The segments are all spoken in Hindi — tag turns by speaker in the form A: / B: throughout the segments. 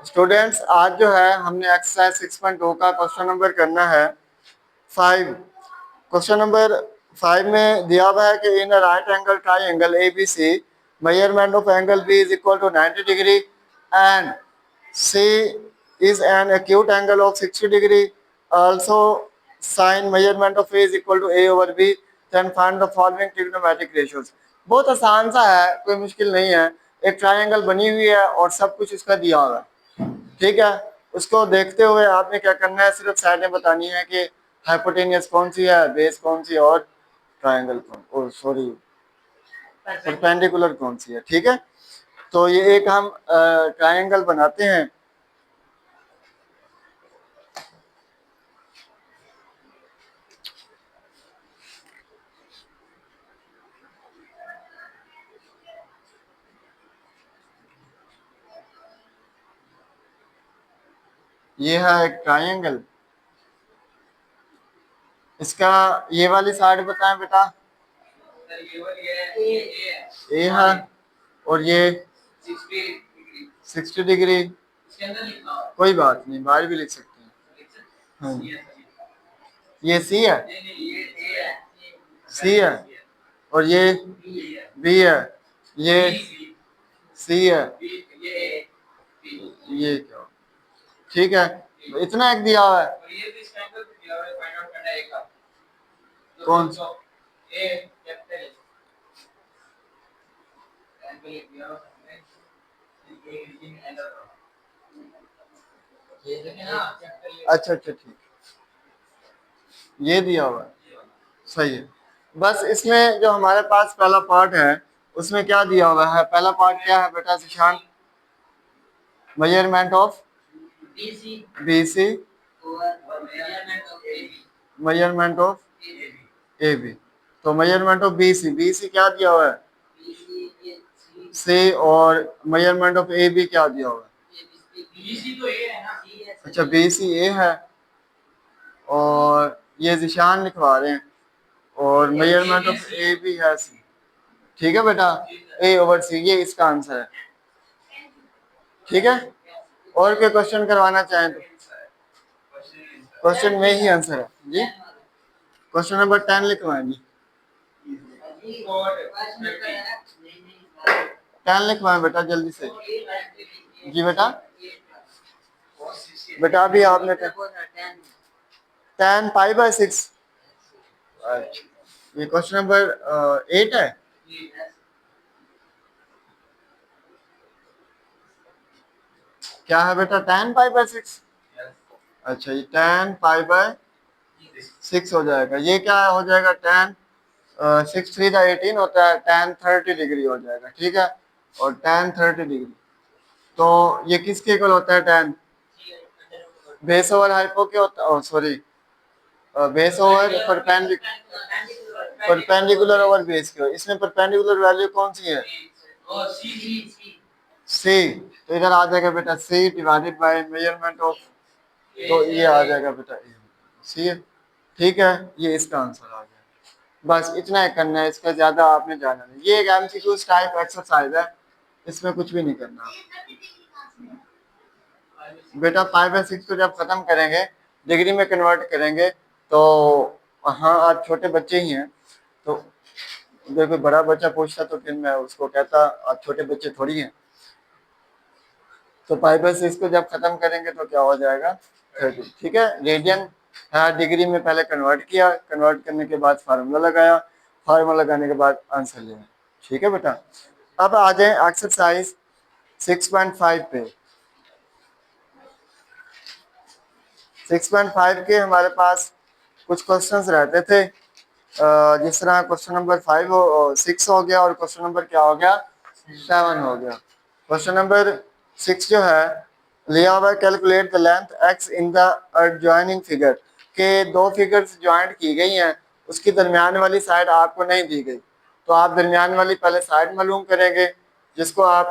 A: स्टूडेंट्स आज जो है हमने एक्सरसाइज 6.2 का क्वेश्चन नंबर करना है 5। क्वेश्चन नंबर 5 में दिया हुआ है कि in a right angle triangle ABC measurement of angle B is equal to 90 degree and C is an acute angle of 60 degree. Also sin measurement of A is equal to A over B. Then find the following trigonometric ratios. बहुत आसान सा है, कोई मुश्किल नहीं है। एक ट्रायंगल बनी हुई है और सब कुछ उसका दिया हुआ है, ठीक है। उसको देखते हुए आपने क्या करना है, सिर्फ साइडें बतानी है कि हाइपोटेनियस कौन सी है, बेस कौन सी है और ट्रायंगल कौन, सॉरी परपेंडिकुलर कौन सी है, ठीक है। तो ये एक हम ट्रायंगल बनाते हैं। ये है एक ट्रायंगल, इसका ये वाली साइड बताएं बेटा। ए है और ये 60 डिग्री। कोई बात नहीं, बाहर भी लिख सकते हैं। हाँ, ये सी है, सी है और ये बी है, ये सी है, ये क्या, ठीक है। इतना एक दिया हुआ है, कौन सा अच्छा अच्छा ठीक, ये दिया हुआ है, सही है। बस इसमें जो हमारे पास पहला पार्ट है उसमें क्या दिया हुआ है, पहला पार्ट क्या है बेटा Sushant? Measurement of BC, measurement of AB। तो मेजरमेंट ऑफ BC क्या दिया हुआ है? C। और मेजरमेंट ऑफ AB क्या दिया हुआ है? अच्छा BC A है और ये जिशान लिखवा रहे हैं और मेजरमेंट ऑफ AB है C, ठीक है बेटा। A ओवर C, ये इसका आंसर है, ठीक है। और कोई क्वेश्चन करवाना चाहें तो क्वेश्चन में ही आंसर है जी। क्वेश्चन नंबर 10 लिखवाएंगे, 10 लिखवाएं बेटा जल्दी से जी बेटा। बेटा अभी आपने 10 पाई/6। ये क्वेश्चन नंबर 8 है। क्या है बेटा 10 पाई/6? अच्छा ये 10 पाई/6 हो जाएगा। ये क्या हो जाएगा, 10 6 3 18 होता है, 10 30 डिग्री हो जाएगा, ठीक है। और 10 30 डिग्री तो ये किसके इक्वल होता है? 10 बेस ओवर हाइपो के होता है, sorry base over perpendicular over base के। इसमें परपेंडिकुलर वैल्यू कौन सी है? सी। तो इधर आ जाएगा बेटा C divided by measurement of, तो ये आ जाएगा बेटा सी है, ठीक है। ये इसका आंसर आ गया। बस इतना ही करना है, इसका ज्यादा आपने जाना नहीं। ये एक MCQ टाइप एक्सरसाइज है, इसमें कुछ भी नहीं करना बेटा। 5/6 को जब खत्म करेंगे, डिग्री में कन्वर्ट करेंगे तो, हाँ आप छोटे बच्चे ही हैं तो देखो बड़ा बच्चा पूछता तो फिर मैं उसको कहता आप छोटे बच्चे थोड़ी हैं। तो 5/6 को जब खत्म करेंगे तो क्या हो जाएगा 30, ठीक है। रेडियन डिग्री में पहले कन्वर्ट किया, कन्वर्ट करने के बाद फार्मूला लगाया, फार्मूला लगाने के बाद आंसर लिया, ठीक है बेटा। अब आ जाए एक्सरसाइज 6.5 पे। 6.5 के हमारे पास कुछ क्वेश्चंस रहते थे, जिस तरह क्वेश्चन नंबर 6 हो गया और क्वेश्चन नंबर क्या हो गया 7 हो गया। क्वेश्चन नंबर 6 जो है लिया हुआ है, calculate the length x in the adjoining figure, के दो फिगर्स ज्वाइंट की गई हैं, उसकी दरमियान वाली साइड आपको नहीं दी गई। तो आप दरमियान वाली पहले साइड मालूम करेंगे, जिसको आप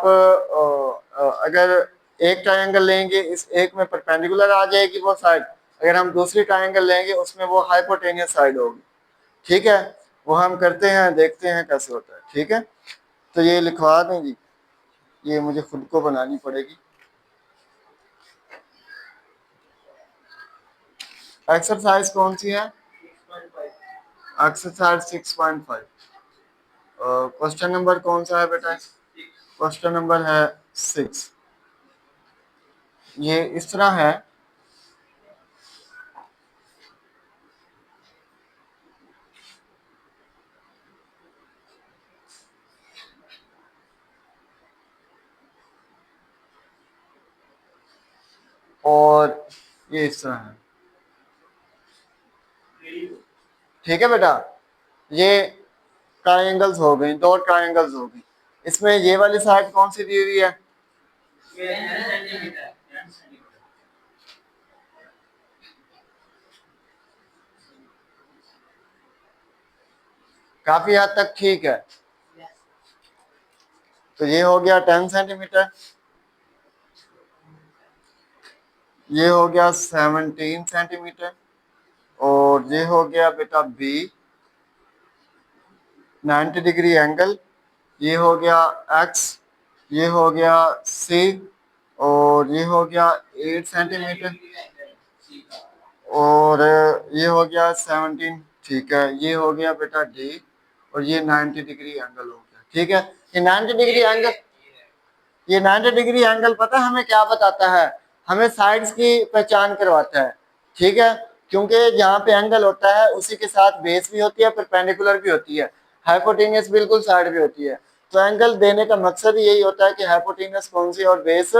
A: अगर एक ट्रायंगल लेंगे इस एक में परपेंडिकुलर आ जाएगी वो साइड, अगर हम दूसरी ट्रायंगल लेंगे उसमें वो हाइपोटेनियस साइड होगी, ठीक है। वो हम करते हैं, देखते हैं कैसे होता है, ठीक है। तो ये लिखवा दें जी, ये मुझे खुद को बनानी पड़ेगी। एक्सरसाइज कौन सी है? एक्सरसाइज 6.5। क्वेश्चन नंबर कौन सा है बेटा? क्वेश्चन नंबर है 6। ये इस तरह है। और ये इस तरह है। ठीक है बेटा, ये ट्रायंगल्स हो गई, दो ट्रायंगल्स हो गई। इसमें ये वाली साइड कौन सी दी हुई है? काफी हद तक ठीक है। तो ये हो गया 10 सेंटीमीटर, ये हो गया 17 सेंटीमीटर, और ये हो गया बेटा बी 90 डिग्री एंगल, ये हो गया एक्स, ये हो गया सी, और ये हो गया 8 सेंटीमीटर, और ये हो गया 17। ठीक है, ये हो गया बेटा डी, और ये 90 डिग्री एंगल हो गया। ठीक है, ये 90 डिग्री एंगल, ये 90 डिग्री एंगल पता है हमें क्या बताता है? हमें साइड्स की पहचान करवाता है। ठीक है, क्योंकि जहाँ पे एंगल होता है उसी के साथ बेस भी होती है, परपेंडिकुलर भी होती है, हाइपोटेनियस बिल्कुल साइड भी होती है। तो एंगल देने का मकसद यही होता है कि हाइपोटेनियस कौन सी और बेस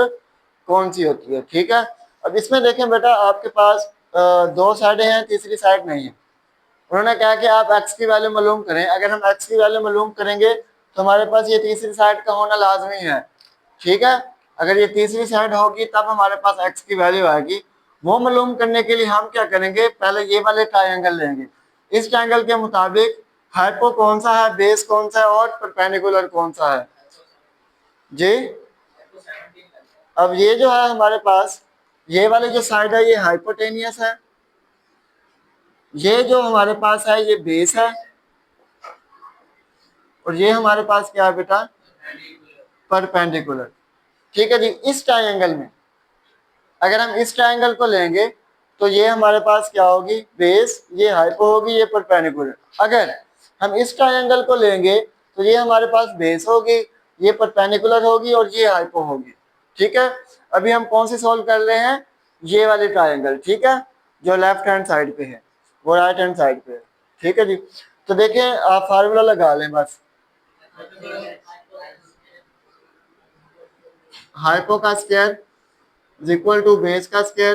A: कौन सी होती है। ठीक है, अब इसमें देखें बेटा, आपके पास दो साइडें हैं, तीसरी साइड नहीं है। उन्होंने कहा कि आप एक्स की वैल्यू मालूम करें। अगर हम एक्स की वैल्यू मालूम करेंगे तो हमारे पास ये तीसरी साइड का होना लाजमी है। ठीक है, अगर ये तीसरी साइड होगी तब हमारे पास एक्स की वैल्यू आएगी। वो मालूम करने के लिए हम क्या करेंगे, पहले ये वाले ट्रायंगल लेंगे। इस ट्रायंगल के मुताबिक हाइपो कौन सा है, बेस कौन सा है, और परपेंडिकुलर कौन सा है जी। अब ये जो है हमारे पास, ये वाली जो साइड है ये हाइपोटेनियस है, ये जो हमारे पास है ये बेस है, और ये हमारे पास क्या है बेटा, परपेंडिकुलर। ठीक है जी, इस ट्रायंगल में अगर हम इस ट्रायंगल को लेंगे तो ये हमारे पास क्या होगी, बेस, ये हाइपो होगी, ये परपेंडिकुलर। अगर हम इस ट्रायंगल को लेंगे तो ये हमारे पास बेस होगी, ये परपेंडिकुलर होगी, और ये हाइपो होगी। ठीक है, अभी हम कौन सी सॉल्व कर रहे हैं, ये वाली ट्रायंगल। ठीक है, जो लेफ्ट हैंड साइड पे है, वो राइट हैंड साइड पे है। ठीक है जी, तो देखिए आप फार्मूला लगा लें बस। हाइपो का square is equal to base का स्क्वायर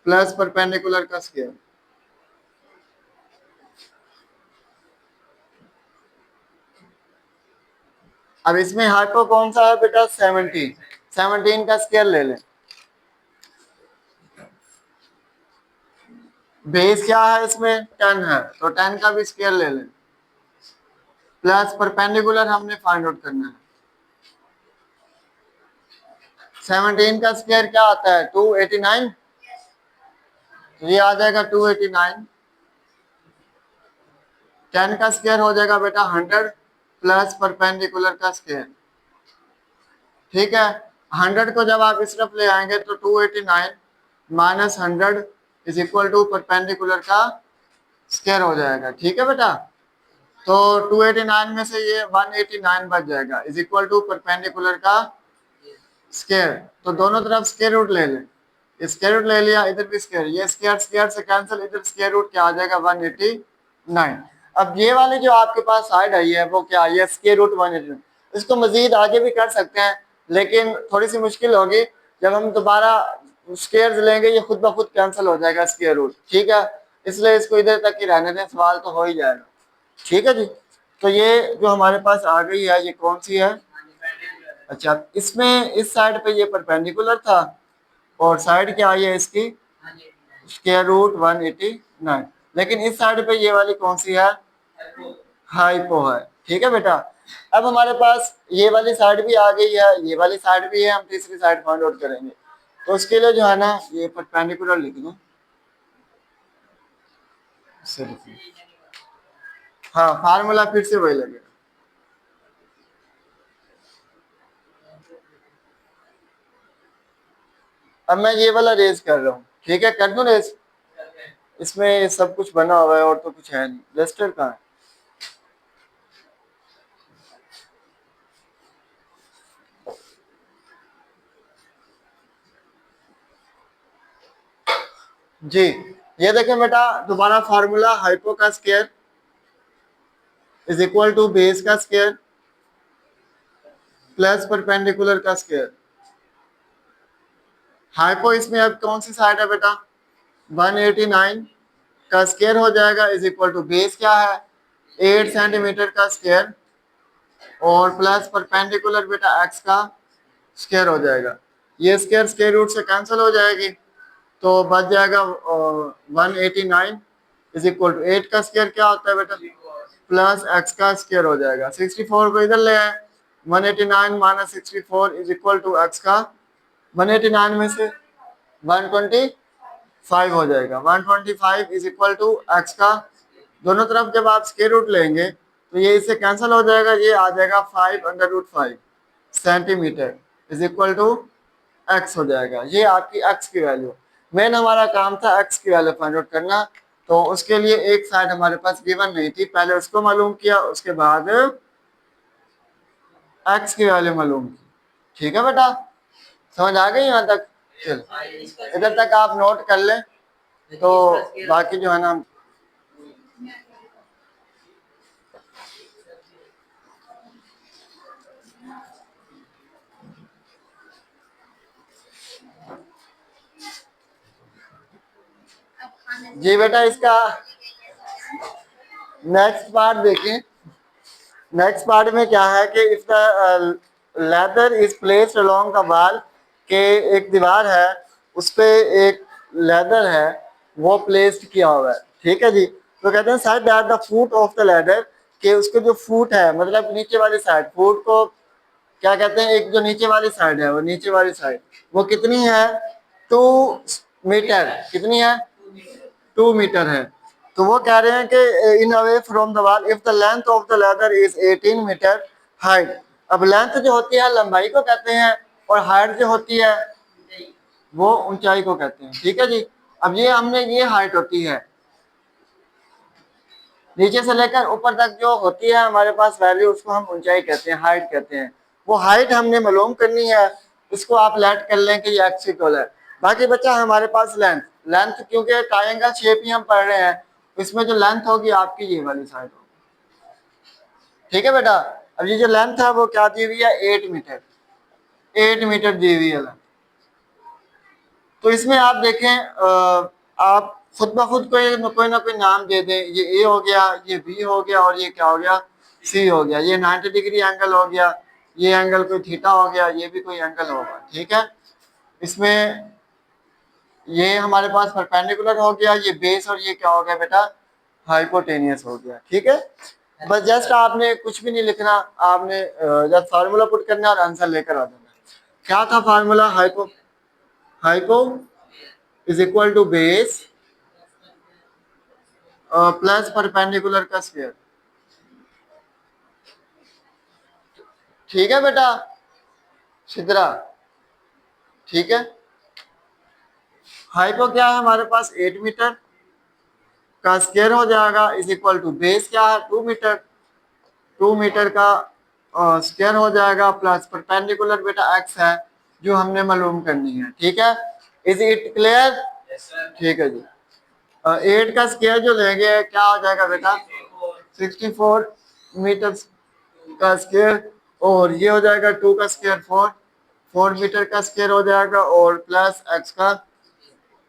A: प्लस परपेंडिकुलर का स्क्वायर। अब इसमें हाइपो कौन सा है बेटा, 17। 17 का स्क्वायर ले लें। बेस क्या है इसमें, 10 है, तो 10 का भी स्क्वायर ले लें, प्लस परपेंडिकुलर हमने फाइंड आउट करना है। 17 का स्क्वायर क्या आता है, 289, तो ये आ जाएगा 289। 10 का स्क्वायर हो जाएगा बेटा 100, प्लस परपेंडिकुलर का स्क्वायर। ठीक है, 100 को जब आप इस तरफ ले आएंगे तो 289 minus 100 is equal to perpendicular का स्क्वायर हो जाएगा। ठीक है बेटा, तो 289 में से ये 189 बच जाएगा, इज इक्वल टू परपेंडिकुलर का स्क्वायर। तो दोनों तरफ स्क्वायर रूट ले लें, स्क्वायर रूट ले लिया, इधर भी स्क्वायर, ये स्क्वायर स्क्वायर से कैंसिल, इधर स्क्वायर रूट क्या आ जाएगा, 189। अब ये वाली जो आपके पास साइड आई है वो क्या आई है, स्क्वायर रूट 189। इसको मजीद आगे भी कर सकते हैं, लेकिन थोड़ी सी मुश्किल होगी। जब हम दोबारा स्क्वायर्स लेंगे ये खुद ब खुद कैंसिल हो जाएगा स्क्वायर रूट। ठीक है, इसलिए इसको इधर तक ही रहने दें, सवाल तो हो ही जाएगा। ठीक है जी, तो ये जो हमारे पास आ गई है ये कौन सी है, अच्छा इसमें इस साइड पे ये परपेंडिकुलर था, और साइड क्या आई है इसकी, स्क्वायर रूट 189। लेकिन इस साइड पे ये वाली कौन सी है, हाइपो है। ठीक है बेटा, अब हमारे पास ये वाली साइड भी आ गई है, ये वाली साइड भी है, हम तीसरी साइड फाइंड आउट करेंगे। तो उसके लिए जो है ना ये परपेंडिकुलर लिख दूं सिर्फ, हाँ फार्मूला फिर से वही लगेगा। अब मैं ये वाला रेज कर रहा हूँ, ठीक है, कर दूं रेस? इसमें सब कुछ बना हुआ है और तो कुछ है नहीं। रजिस्टर कहाँ है? जी, ये देखें बेटा, दोबारा फार्मूला, हाइपो का square is equal to base का स्क्वायर प्लस परपेंडिकुलर का स्क्वायर। हाइपो इसमें अब कौन सी साइड है बेटा? 189 का स्क्वायर हो जाएगा इज इक्वल टू बेस क्या है? 8 सेंटीमीटर का स्क्वायर और प्लस परपेंडिकुलर बेटा एक्स का स्क्वायर हो जाएगा। ये स्क्वायर स्क्वायर रूट से कैंसिल हो जाएगी तो बच जाएगा 189 इज इक्वल टू 8 का स्क्वायर क्या होता है बेटा? प्लस एक्स का स्क्वायर हो जाएगा। 64 को इधर ले आए, 189 minus 64 is equal to X का 189 में से 125 हो जाएगा। 125 इज इक्वल टू एक्स का, दोनों तरफ जब आप स्क्वायर रूट लेंगे तो ये इससे कैंसिल हो जाएगा, ये आ जाएगा 5/5 centimetre is equal to X हो जाएगा। ये आपकी एक्स की वैल्यू। मेन हमारा काम था एक्स की वैल्यू फाइंड आउट करना, तो उसके लिए एक साइड हमारे पास गिवन नहीं थी, पहले उसको मालूम किया, उसके बाद एक्स की वैल्यू मालूम की। ठीक है बेटा, समझ आ गई यहाँ तक? चलो इधर तक आप नोट कर लें, तो बाकी जो है ना जी बेटा, इसका नेक्स्ट पार्ट देखिए। नेक्स्ट पार्ट में क्या है कि if the ladder is placed along the wall, के एक दीवार है उस पे एक लेदर है वो प्लेस्ड किया हुआ है। ठीक है जी, तो कहते हैं side that the foot of the leather, के उसके जो फुट है मतलब नीचे वाली साइड, फुट को क्या कहते हैं, एक जो नीचे वाली साइड है वो नीचे वाली साइड वो कितनी है? 2 मीटर। कितनी है? 2 मीटर है। तो वो कह रहे हैं कि in away from the wall if the length of the ladder is 18 meter height. अब लेंथ जो होती है लंबाई को कहते हैं और हाइट जो होती है वो ऊंचाई को कहते हैं। ठीक है जी, अब ये हमने ये हाइट होती है नीचे से लेकर ऊपर तक जो होती है हमारे पास वैल्यू, उसको हम ऊंचाई कहते हैं, हाइट कहते हैं। वो हाइट हमने मालूम करनी है, इसको आप लेट कर लें कि ये एक्स इक्वल है। बाकी बच्चा हमारे पास लेंथ, लेंथ क्योंकि ट्रायंगल शेप ही हम पढ़ रहे हैं, इसमें जो लेंथ होगी आपकी ये वाली साइड होगी। ठीक है बेटा, अब ये जो लेंथ है वो क्या दी हुई है? 8 मीटर। 8 मीटर दी हुई है लेंथ। तो इसमें आप देखें, आप खुद ब खुद कोई ना कोई नाम दे दें, ये ए हो गया, ये बी हो गया और ये क्या हो गया? सी हो गया। ये 90 डिग्री एंगल हो गया, ये एंगल कोई थीटा हो गया, ये भी कोई एंगल होगा। ठीक है, इसमें ये हमारे पास परपेंडिकुलर हो गया, ये बेस, और ये क्या हो गया बेटा? हाइपोटेनियस हो गया। ठीक है, बस जस्ट आपने कुछ भी नहीं लिखना, आपने जस्ट फार्मूला पुट करना और आंसर लेकर आ जाना। क्या था formula? Hypo, hypo is equal to base plus perpendicular का स्क्वायर। ठीक है बेटा सिद्रा, ठीक है। हाइपो क्या है हमारे पास? 8 मीटर का स्क्वायर हो जाएगा इज इक्वल टू बेस क्या है? 2 मीटर। 2 मीटर का स्क्वायर हो जाएगा प्लस परपेंडिकुलर बेटा एक्स है जो हमने मालूम करनी है। ठीक है, इज इट क्लियर? ठीक है जी। 8 का स्क्वायर जो लेंगे क्या हो जाएगा बेटा? 64 मीटर का स्क्वायर, और ये हो जाएगा 2 का स्क्वायर 4 मीटर का स्क्वायर हो जाएगा, और प्लस एक्स का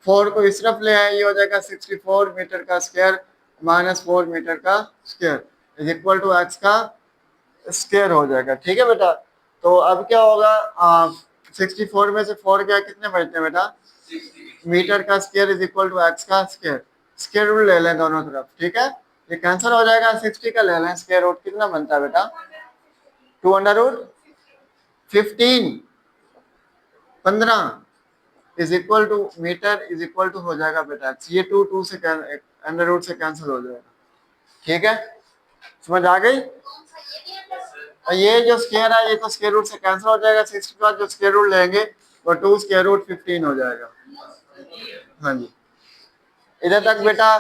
A: 4 को इस तरफ ले आए, ये हो जाएगा 64 मीटर का स्क्वायर माइनस 4 मीटर का square is equal to X का स्क्वायर हो जाएगा। ठीक है बेटा, तो अब क्या होगा? 64 में से 4 गया, कितने बचते हैं बेटा? मीटर का square is equal to X का स्क्वायर। स्क्वायर रूट ले लें दोनों तरफ। ठीक है, ये कैंसिल हो जाएगा, 60 का ले लें स्क्वायर रूट, कितना बनता है बेटा? 2√15 15 is equal to metre is equal to हो जाएगा बेटा एक्स। ये 2 से अंडर रूट से कैंसिल हो जाएगा। ठीक है, समझ आ गई? और ये जो स्क्वायर है ये तो स्क्वायर रूट से कैंसिल हो जाएगा, 60 का जो स्क्वायर रूट लेंगे वो 2 स्क्वायर रूट 15 हो जाएगा। हाँ जी, इधर तक बेटा